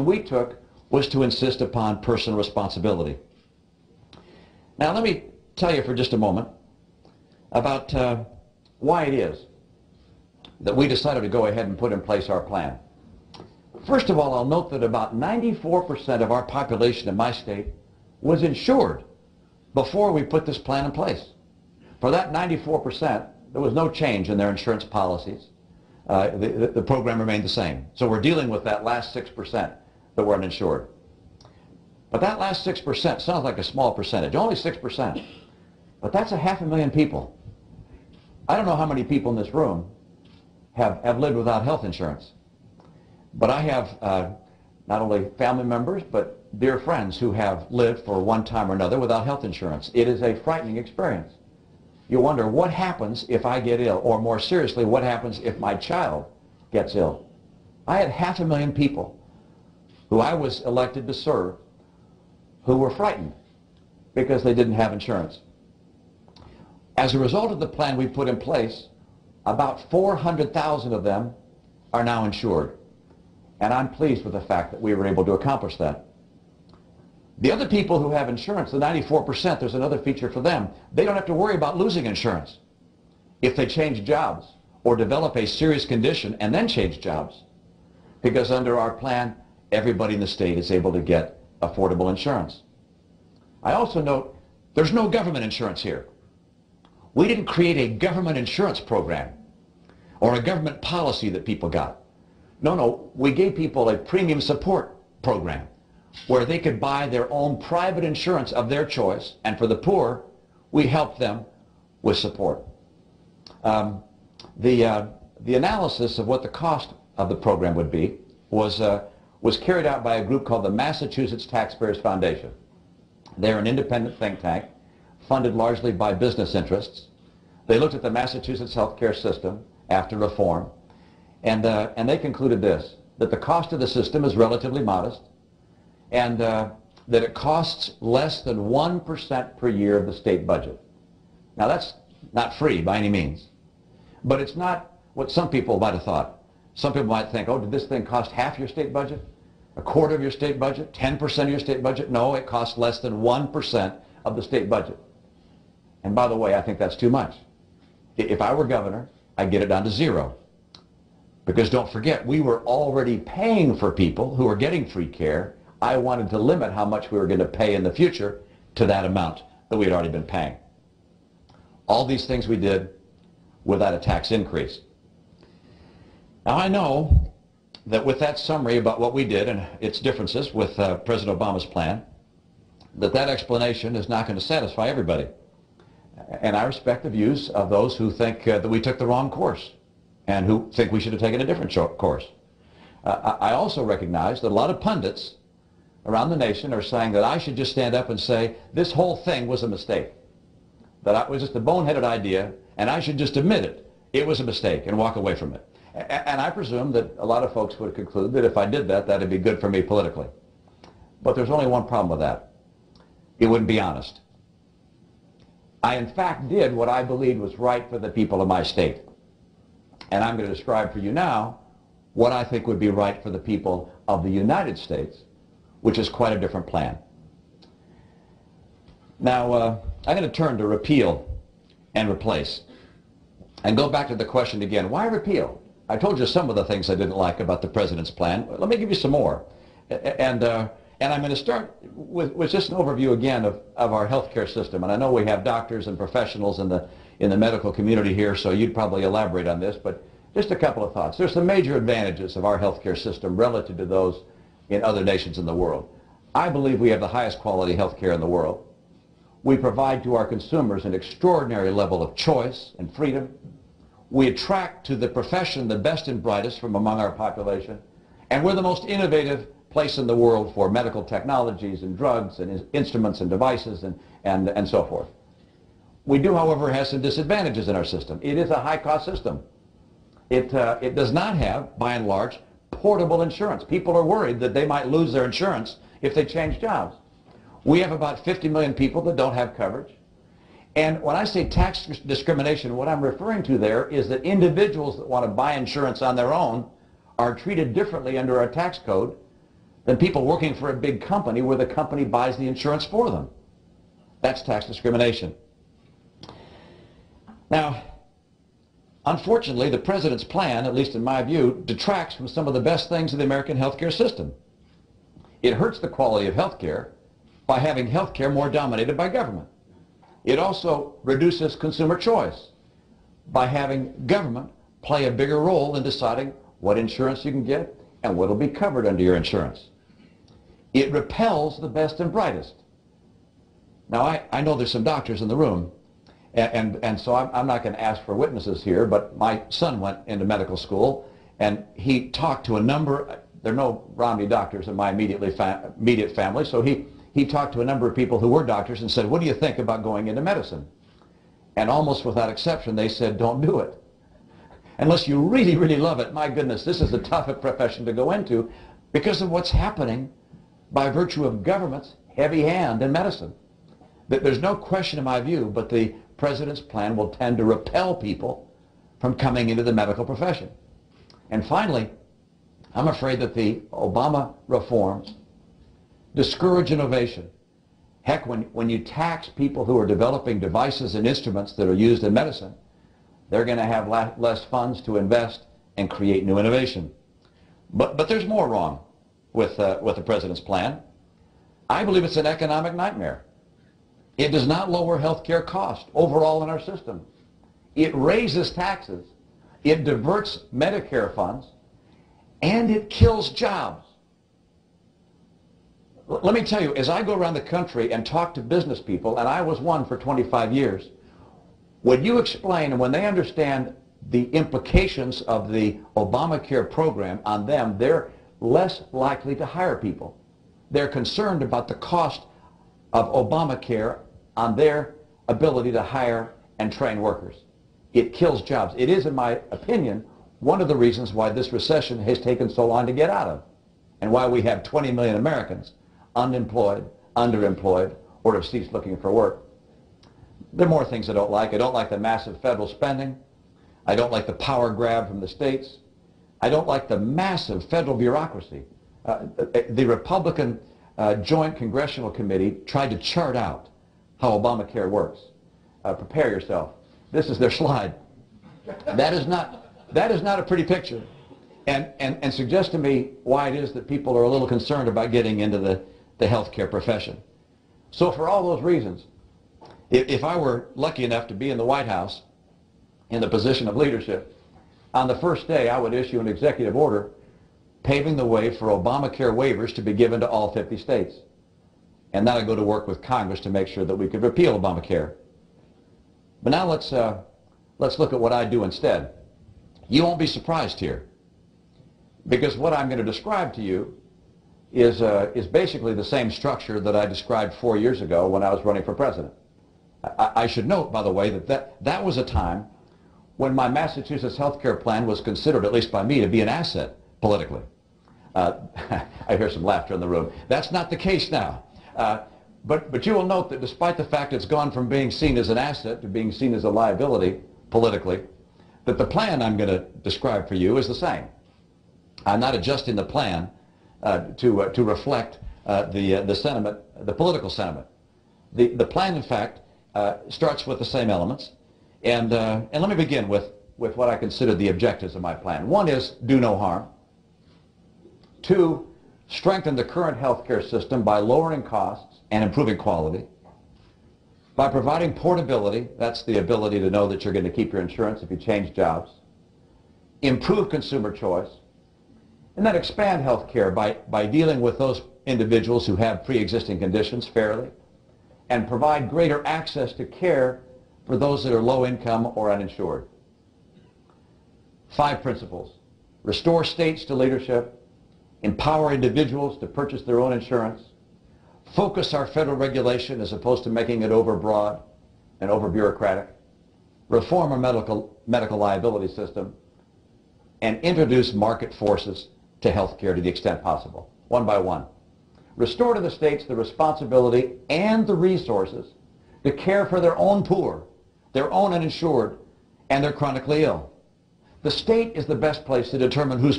we took was to insist upon personal responsibility. Now let me tell you for just a moment about why it is that we decided to go ahead and put in place our plan. First of all, I'll note that about 94% of our population in my state was insured before we put this plan in place. For that 94%, there was no change in their insurance policies. The program remained the same. So we're dealing with that last 6% that were uninsured. But that last 6% sounds like a small percentage, only 6%. But that's 500,000 people. I don't know how many people in this room have lived without health insurance. But I have not only family members, but dear friends who have lived for one time or another without health insurance. It is a frightening experience. You wonder what happens if I get ill, or more seriously, what happens if my child gets ill. I had 500,000 people who I was elected to serve who were frightened because they didn't have insurance. As a result of the plan we put in place, about 400,000 of them are now insured. And I'm pleased with the fact that we were able to accomplish that. The other people who have insurance, the 94%, there's another feature for them. They don't have to worry about losing insurance if they change jobs or develop a serious condition and then change jobs. Because under our plan, everybody in the state is able to get affordable insurance. I also note there's no government insurance here. We didn't create a government insurance program or a government policy that people got. No, we gave people a premium support program where they could buy their own private insurance of their choice, and for the poor, we helped them with support. The analysis of what the cost of the program would be was carried out by a group called the Massachusetts Taxpayers Foundation. They're an independent think tank funded largely by business interests. They looked at the Massachusetts healthcare system after reform, and they concluded this, that the cost of the system is relatively modest, and that it costs less than 1% per year of the state budget. Now that's not free by any means, but it's not what some people might have thought. Some people might think, oh, did this thing cost half your state budget? A quarter of your state budget? 10% of your state budget? No, it costs less than 1% of the state budget. And by the way, I think that's too much. If I were governor, I'd get it down to 0. Because don't forget, we were already paying for people who were getting free care. I wanted to limit how much we were going to pay in the future to that amount that we had already been paying. All these things we did without a tax increase. Now I know that with that summary about what we did and its differences with President Obama's plan, that explanation is not going to satisfy everybody. And I respect the views of those who think that we took the wrong course and who think we should have taken a different course. I also recognize that a lot of pundits around the nation are saying that I should just stand up and say this whole thing was a mistake, that it was just a boneheaded idea, and I should just admit it. It was a mistake and walk away from it. And I presume that a lot of folks would conclude that if I did that, that'd be good for me politically. But there's only one problem with that. It wouldn't be honest. I, in fact, did what I believed was right for the people of my state. And I'm going to describe for you now what I think would be right for the people of the United States, which is quite a different plan. Now, I'm going to turn to repeal and replace. And go back to the question again, why repeal? I told you some of the things I didn't like about the President's plan. Let me give you some more. And I'm going to start with just an overview again of our healthcare system. And I know we have doctors and professionals in the medical community here, so you'd probably elaborate on this, but just a couple of thoughts. There's some major advantages of our healthcare system relative to those in other nations in the world. I believe we have the highest quality healthcare in the world. We provide to our consumers an extraordinary level of choice and freedom. We attract to the profession the best and brightest from among our population, and we're the most innovative place in the world for medical technologies and drugs and instruments and devices and so forth. We do, however, have some disadvantages in our system. It is a high-cost system. It does not have, by and large, portable insurance. People are worried that they might lose their insurance if they change jobs. We have about 50 million people that don't have coverage. And when I say tax discrimination, what I'm referring to there is that individuals that want to buy insurance on their own are treated differently under our tax code than people working for a big company where the company buys the insurance for them. That's tax discrimination. Now, unfortunately, the president's plan, at least in my view, detracts from some of the best things in the American healthcare system. It hurts the quality of healthcare by having healthcare more dominated by government. It also reduces consumer choice by having government play a bigger role in deciding what insurance you can get and what will be covered under your insurance. It repels the best and brightest. Now, I know there's some doctors in the room, and so I'm not going to ask for witnesses here, but my son went into medical school, and he talked to a number, there are no Romney doctors in my immediate family, so he talked to a number of people who were doctors and said, what do you think about going into medicine? And almost without exception, they said, don't do it. Unless you really, really love it. My goodness, this is a tough profession to go into because of what's happening by virtue of government's heavy hand in medicine. There's no question in my view, but the president's plan will tend to repel people from coming into the medical profession. And finally, I'm afraid that the Obama reforms discourage innovation. Heck, when you tax people who are developing devices and instruments that are used in medicine, they're going to have less funds to invest and create new innovation. But there's more wrong with the president's plan. I believe it's an economic nightmare. It does not lower health care costs overall in our system. It raises taxes, it diverts Medicare funds, and it kills jobs. Let me tell you, as I go around the country and talk to business people, and I was one for 25 years, when you explain and when they understand the implications of the Obamacare program on them, they're less likely to hire people. They're concerned about the cost of Obamacare on their ability to hire and train workers. It kills jobs. It is, in my opinion, one of the reasons why this recession has taken so long to get out of, and why we have 20 million Americans unemployed, underemployed, or have ceased looking for work. There are more things I don't like. I don't like the massive federal spending. I don't like the power grab from the states. I don't like the massive federal bureaucracy. The Republican Joint Congressional Committee tried to chart out how Obamacare works. Prepare yourself. This is their slide. That is not a pretty picture, and suggest to me why it is that people are a little concerned about getting into the healthcare profession. So for all those reasons, if I were lucky enough to be in the White House in the position of leadership, on the first day I would issue an executive order paving the way for Obamacare waivers to be given to all 50 states. And then I'd go to work with Congress to make sure that we could repeal Obamacare. But now let's look at what I do instead. You won't be surprised here, because what I'm going to describe to you is basically the same structure that I described 4 years ago when I was running for president. I should note, by the way, that was a time when my Massachusetts health care plan was considered, at least by me, to be an asset politically. I hear some laughter in the room. That's not the case now. But you will note that despite the fact it's gone from being seen as an asset to being seen as a liability politically, that the plan I'm going to describe for you is the same. I'm not adjusting the plan to reflect the sentiment, the political sentiment. The plan, in fact, starts with the same elements. And let me begin with what I consider the objectives of my plan. One is do no harm. Two, strengthen the current healthcare system by lowering costs and improving quality. By providing portability, that's the ability to know that you're going to keep your insurance if you change jobs. Improve consumer choice. And then expand healthcare by dealing with those individuals who have pre-existing conditions fairly, and provide greater access to care for those that are low income or uninsured. 5 principles. Restore states to leadership. Empower individuals to purchase their own insurance. Focus our federal regulation as opposed to making it overbroad and over-bureaucratic. Reform our medical liability system. And introduce market forces to health care to the extent possible, one by one. Restore to the states the responsibility and the resources to care for their own poor, their own uninsured, and their chronically ill. The state is the best place to determine who's